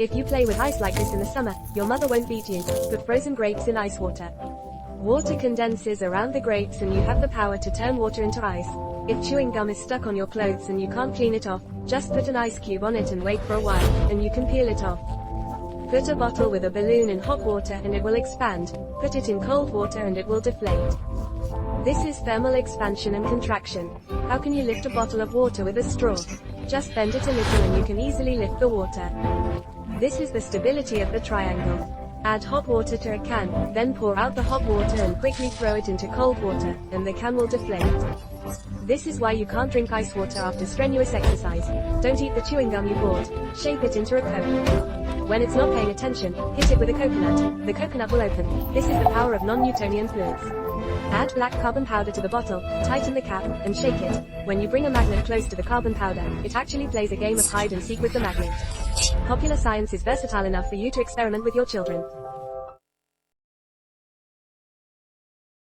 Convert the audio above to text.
If you play with ice like this in the summer, your mother won't beat you. Put frozen grapes in ice water. Water condenses around the grapes and you have the power to turn water into ice. If chewing gum is stuck on your clothes and you can't clean it off, just put an ice cube on it and wait for a while, and you can peel it off. Put a bottle with a balloon in hot water and it will expand. Put it in cold water and it will deflate. This is thermal expansion and contraction. How can you lift a bottle of water with a straw? Just bend it a little and you can easily lift the water. This is the stability of the triangle. Add hot water to a can, then pour out the hot water and quickly throw it into cold water, and the can will deflate. This is why you can't drink ice water after strenuous exercise. Don't eat the chewing gum you bought. Shape it into a cone. When it's not paying attention, hit it with a coconut. The coconut will open. This is the power of non-Newtonian fluids. Add black carbon powder to the bottle, tighten the cap, and shake it. When you bring a magnet close to the carbon powder, it actually plays a game of hide and seek with the magnet. Popular science is versatile enough for you to experiment with your children.